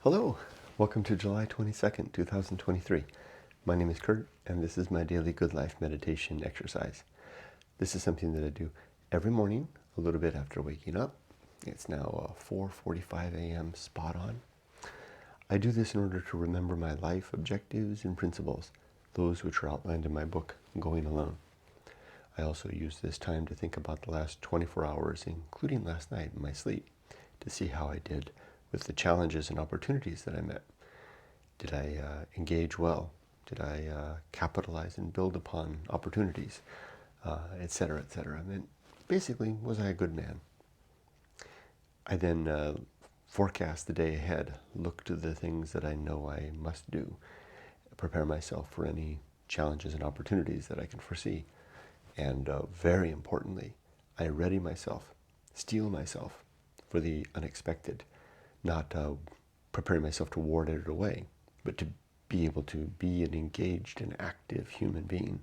Hello, welcome to July 22nd, 2023. My name is Kurt, and this is my daily Good Life meditation exercise. This is something that I do every morning, a little bit after waking up. It's now 4:45 a.m. spot on. I do this in order to remember my life objectives and principles, those which are outlined in my book, Going Alone. I also use this time to think about the last 24 hours, including last night in my sleep, to see how I did with the challenges and opportunities that I met. Did I engage well? Did I capitalize and build upon opportunities, etc., etc.? And then basically, was I a good man? I then forecast the day ahead, look to the things that I know I must do, prepare myself for any challenges and opportunities that I can foresee. And very importantly, I ready myself, steel myself for the unexpected, not preparing myself to ward it away, but to be able to be an engaged and active human being,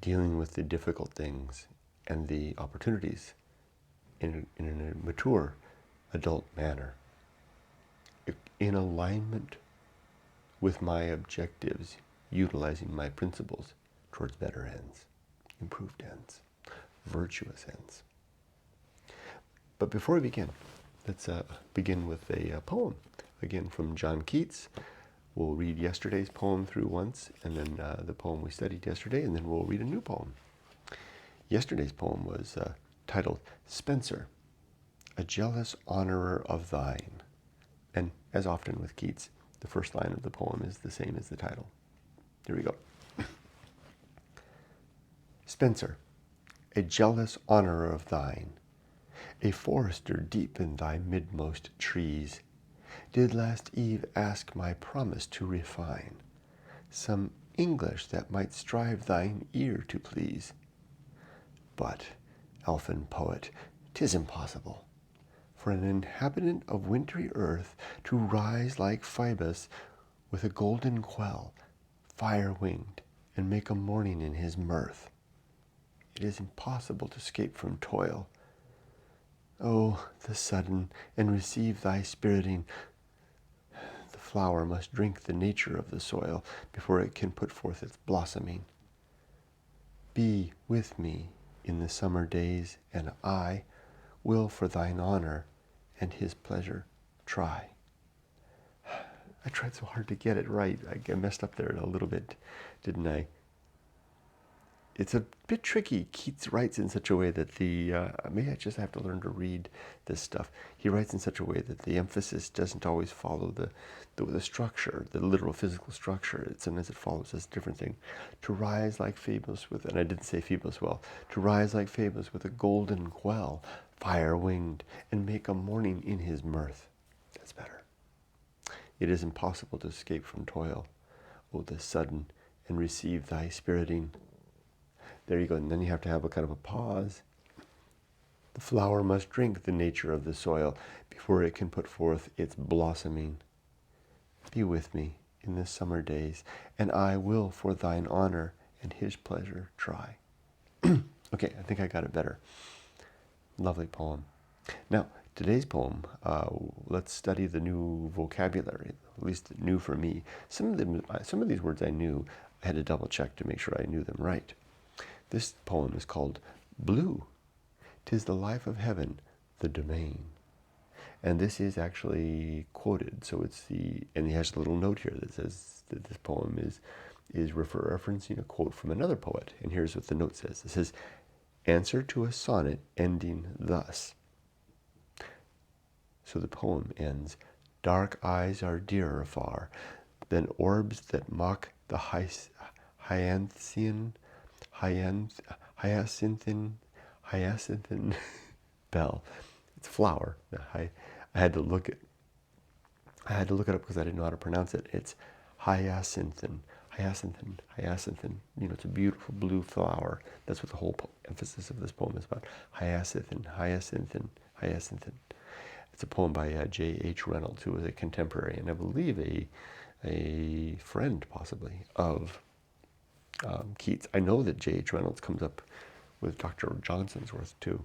dealing with the difficult things and the opportunities in a mature adult manner, in alignment with my objectives, utilizing my principles towards better ends, improved ends, virtuous ends. But before we begin, let's begin with a poem, again from John Keats. We'll read yesterday's poem through once, and then the poem we studied yesterday, and then we'll read a new poem. Yesterday's poem was titled Spencer, a jealous honorer of thine. And as often with Keats, the first line of the poem is the same as the title. Here we go. Spencer, a jealous honorer of thine, a forester deep in thy midmost trees, did last eve ask my promise to refine some English that might strive thine ear to please. But, elfin poet, 'tis impossible for an inhabitant of wintry earth to rise like Phoebus with a golden quell, fire-winged, and make a morning in his mirth. It is impossible to escape from toil. Oh, the sudden, and receive thy spiriting. The flower must drink the nature of the soil before it can put forth its blossoming. Be with me in the summer days, and I will for thine honor and his pleasure try. I tried so hard to get it right. I messed up there a little bit, didn't I? It's a bit tricky. Keats writes in such a way that maybe I just have to learn to read this stuff. He writes in such a way that the emphasis doesn't always follow the structure, the literal physical structure. Sometimes it follows this different thing. To rise like Phoebus with, and I didn't say Phoebus well, to rise like Phoebus with a golden quell, fire-winged, and make a morning in his mirth. That's better. It is impossible to escape from toil, O the sudden, and receive thy spiriting. There you go, and then you have to have a kind of a pause. The flower must drink the nature of the soil before it can put forth its blossoming. Be with me in the summer days, and I will for thine honor and his pleasure try. Okay, I think I got it better. Lovely poem. Now, today's poem, let's study the new vocabulary, at least new for me. Some of these words I knew. I had to double check to make sure I knew them right. This poem is called Blue. 'Tis the life of heaven, the domain. And this is actually quoted, so and he has a little note here that says that this poem is referencing a quote from another poet. And here's what the note says. It says, answer to a sonnet ending thus. So the poem ends, dark eyes are dearer far than orbs that mock the hyacinthine bell. It's flower. I had to look it up because I didn't know how to pronounce it. It's hyacinthine. It's a beautiful blue flower. That's what the whole emphasis of this poem is about. Hyacinthine. It's a poem by J.H. Reynolds, who was a contemporary and I believe a friend possibly of Keats. I know that J.H. Reynolds comes up with Dr. Johnson's worth too.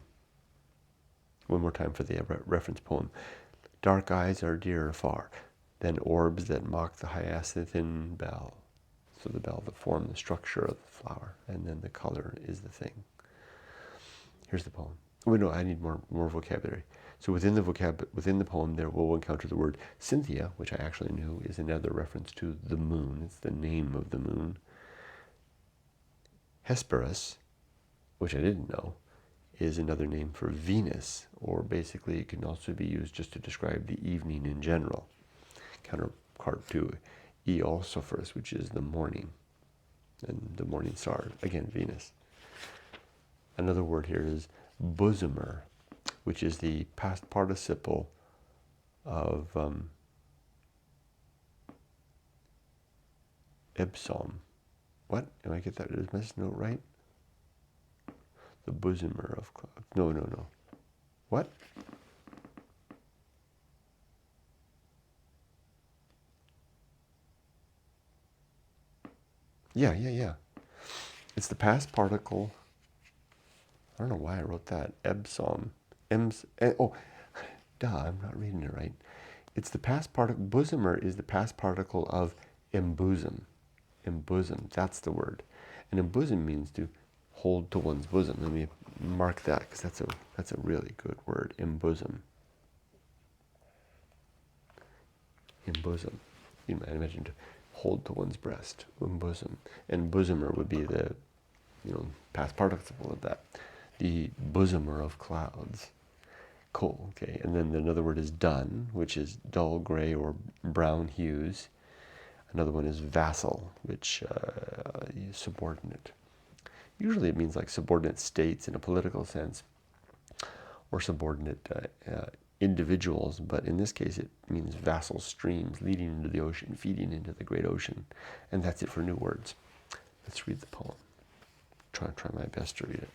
One more time for the reference poem. Dark eyes are dearer far than orbs that mock the hyacinthine bell. So the bell, the form, the structure of the flower, and then the color is the thing. Here's the poem. Oh, no, I need more vocabulary. So within the poem, there we'll encounter the word Cynthia, which I actually knew is another reference to the moon. It's the name of the moon. Hesperus, which I didn't know, is another name for Venus, or basically it can also be used just to describe the evening in general. Counterpart to Eosopherus, which is the morning, and the morning star, again, Venus. Another word here is bosomer, which is the past participle of epsom. What? Am I get that? Is my note right? The bosomer of clouds. No. What? Yeah. It's the past particle. I don't know why I wrote that. Epsom. Oh, duh, I'm not reading it right. It's the past particle. Bosomer is the past particle of embosom. Embosom, that's the word. And embosom means to hold to one's bosom. Let me mark that, because that's a really good word. Embosom. Embosom. You might imagine to hold to one's breast. Embosom. And bosomer would be the past participle of that. The bosomer of clouds. Cool. Okay. And then another word is dun, which is dull gray or brown hues. Another one is vassal, which is subordinate. Usually it means like subordinate states in a political sense, or subordinate individuals, but in this case it means vassal streams leading into the ocean, feeding into the great ocean. And that's it for new words. Let's read the poem. Try my best to read it.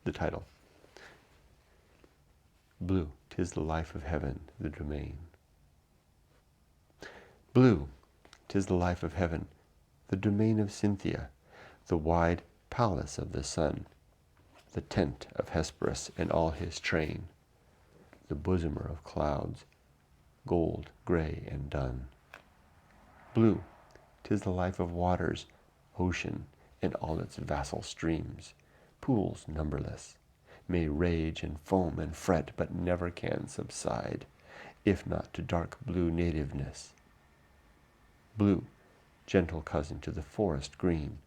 The title. Blue, 'tis the life of heaven, the domain. Blue, 'tis the life of heaven, the domain of Cynthia, the wide palace of the sun, the tent of Hesperus and all his train, the bosomer of clouds, gold, grey, and dun. Blue, 'tis the life of waters, ocean, and all its vassal streams, pools numberless, may rage and foam and fret, but never can subside, if not to dark blue nativeness. Blue, gentle cousin to the forest green,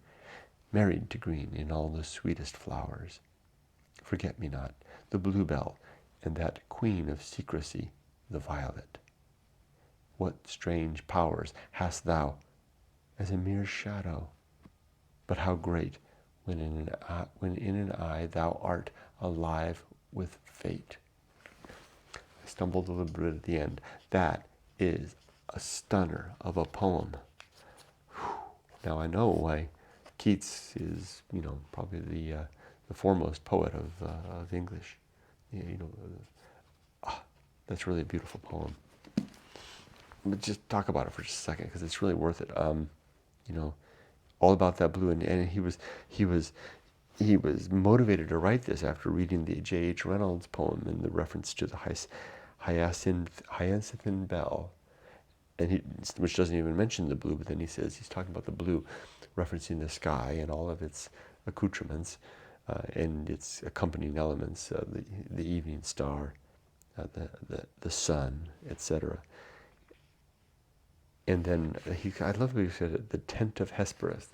married to green in all the sweetest flowers. Forget-me-not, the bluebell, and that queen of secrecy, the violet. What strange powers hast thou as a mere shadow, but how great when in an eye thou art alive with fate. I stumbled a little bit at the end. That is a stunner of a poem. Now I know why Keats is, probably the foremost poet of English. That's really a beautiful poem. But just talk about it for just a second, because it's really worth it. All about that blue, and he was motivated to write this after reading the J.H. Reynolds poem and the reference to the hyacinthine bell, and which doesn't even mention the blue, but then he says he's talking about the blue, referencing the sky and all of its accoutrements and its accompanying elements, the evening star, the sun, etc. And then I love what he said it, the tent of Hesperus,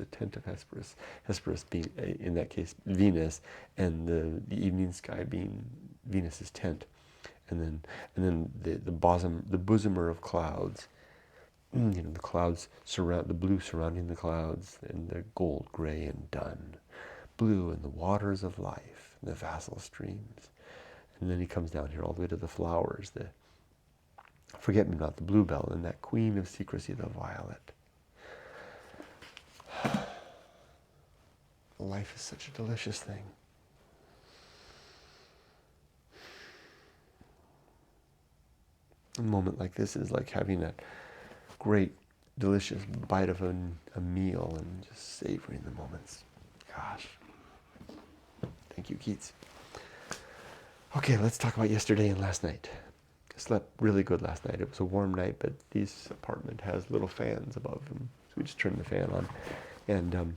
Hesperus being, in that case, Venus, and the evening sky being Venus's tent. And then the bosomer of clouds, the clouds the blue surrounding the clouds, and the gold, gray, and dun. Blue and the waters of life, and the vassal streams. And then he comes down here all the way to the flowers, the forget-me-not, the bluebell, and that queen of secrecy, the violet. Life is such a delicious thing. A moment like this is like having that great, delicious bite of a meal and just savoring the moments. Gosh. Thank you, Keats. Okay, let's talk about yesterday and last night. I slept really good last night. It was a warm night, but this apartment has little fans above them, so we just turned the fan on. And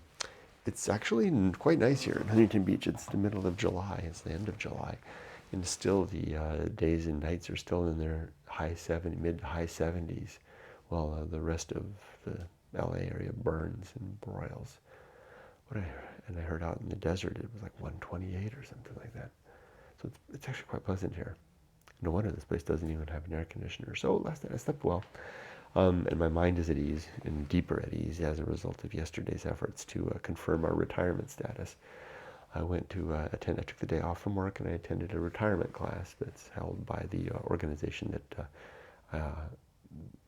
it's actually quite nice here in Huntington Beach. It's the middle of July. It's the end of July. And still the days and nights are still in their mid to high 70s, while the rest of the LA area burns and broils. And I heard out in the desert it was like 128 or something like that. So it's actually quite pleasant here. No wonder this place doesn't even have an air conditioner. So last night I slept well. And my mind is at ease, and deeper at ease as a result of yesterday's efforts to confirm our retirement status. I went to I took the day off from work and I attended a retirement class that's held by the organization that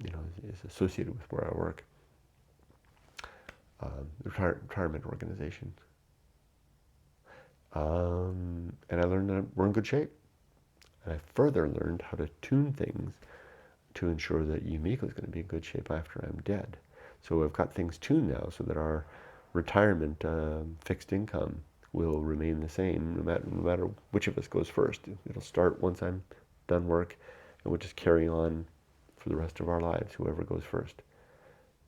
is associated with where I work. Retirement organization. And I learned that we're in good shape. And I further learned how to tune things to ensure that Yumiko is going to be in good shape after I'm dead. So I've got things tuned now so that our retirement fixed income will remain the same no matter which of us goes first. It'll start once I'm done work, and we'll just carry on for the rest of our lives, whoever goes first.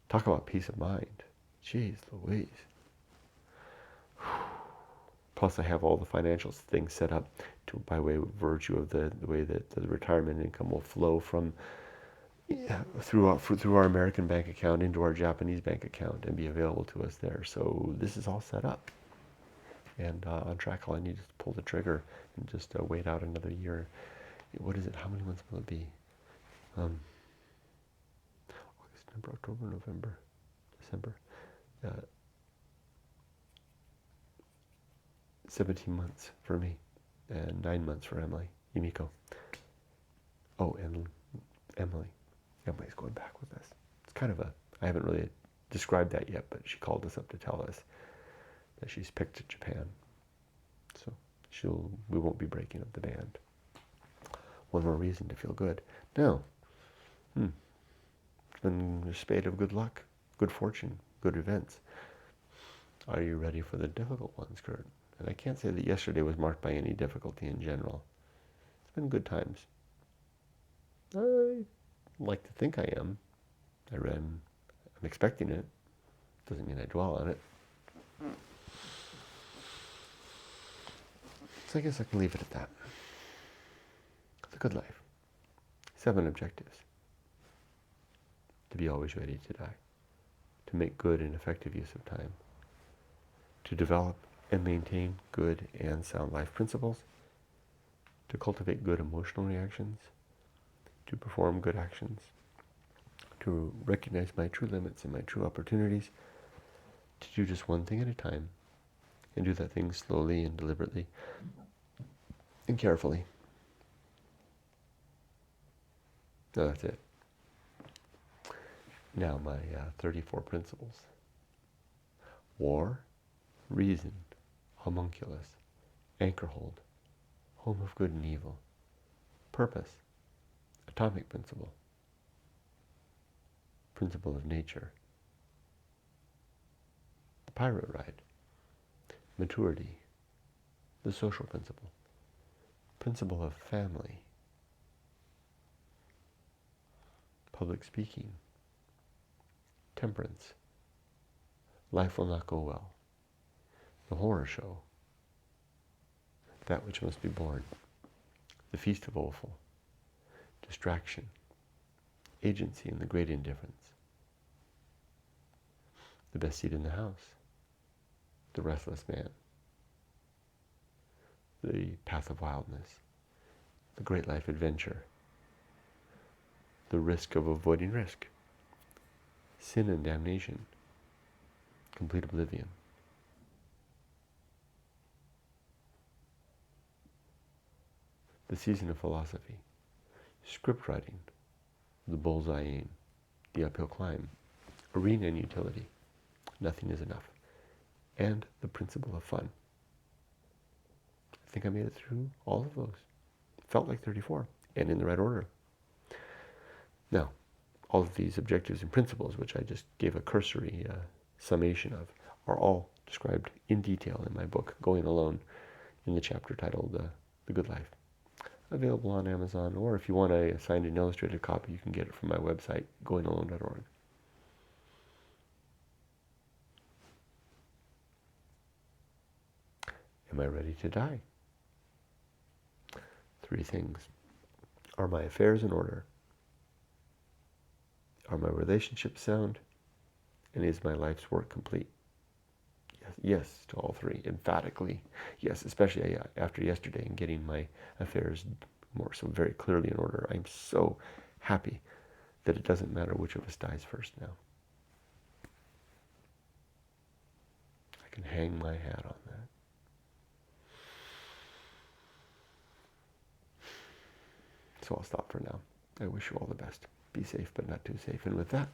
Talk about peace of mind. Jeez Louise. Plus I have all the financial things set up by way of virtue of the way that the retirement income will flow from through our American bank account into our Japanese bank account and be available to us there. So this is all set up and on track. All I need is to pull the trigger and just wait out another year. What is it? How many months will it be? August, September, October, November, December. 17 months for me and 9 months for Yumiko. Oh, and Emily. Emily's going back with us. It's kind of I haven't really described that yet, but she called us up to tell us that she's picked Japan. So we won't be breaking up the band. One more reason to feel good. Now, it's been a spate of good luck, good fortune, good events. Are you ready for the difficult ones, Kurt? And I can't say that yesterday was marked by any difficulty in general. It's been good times. I like to think I am. I'm expecting it. Doesn't mean I dwell on it. So I guess I can leave it at that. It's a good life. 7 objectives. To be always ready to die. To make good and effective use of time. To develop and maintain good and sound life principles. To cultivate good emotional reactions. To perform good actions. To recognize my true limits and my true opportunities. To do just one thing at a time. And do that thing slowly and deliberately and carefully. No, that's it. Now my 34 principles. War, reason, homunculus, anchor hold, home of good and evil, purpose, atomic principle, principle of nature, the pirate ride, maturity, the social principle, principle of family, public speaking, temperance, life will not go well, the horror show, that which must be born, the feast of Offal, distraction, agency and the great indifference, the best seat in the house, the restless man, the path of wildness, the great life adventure, the risk of avoiding risk, sin and damnation, complete oblivion. The season of philosophy, script writing, the bullseye aim, the uphill climb, arena and utility, nothing is enough, and the principle of fun. I think I made it through all of those. Felt like 34, and in the right order. Now, all of these objectives and principles, which I just gave a cursory summation of, are all described in detail in my book, Going Alone, in the chapter titled The Good Life. available on Amazon, or if you want a signed and illustrated copy, you can get it from my website, goingalone.org. Am I ready to die? 3 things. Are my affairs in order? Are my relationships sound? And is my life's work complete? Yes to all 3, emphatically. Yes, especially after yesterday and getting my affairs more so very clearly in order. I'm so happy that it doesn't matter which of us dies first now. I can hang my hat on that. So I'll stop for now. I wish you all the best. Be safe, but not too safe. And with that,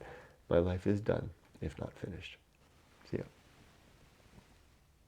my life is done, if not finished. See ya.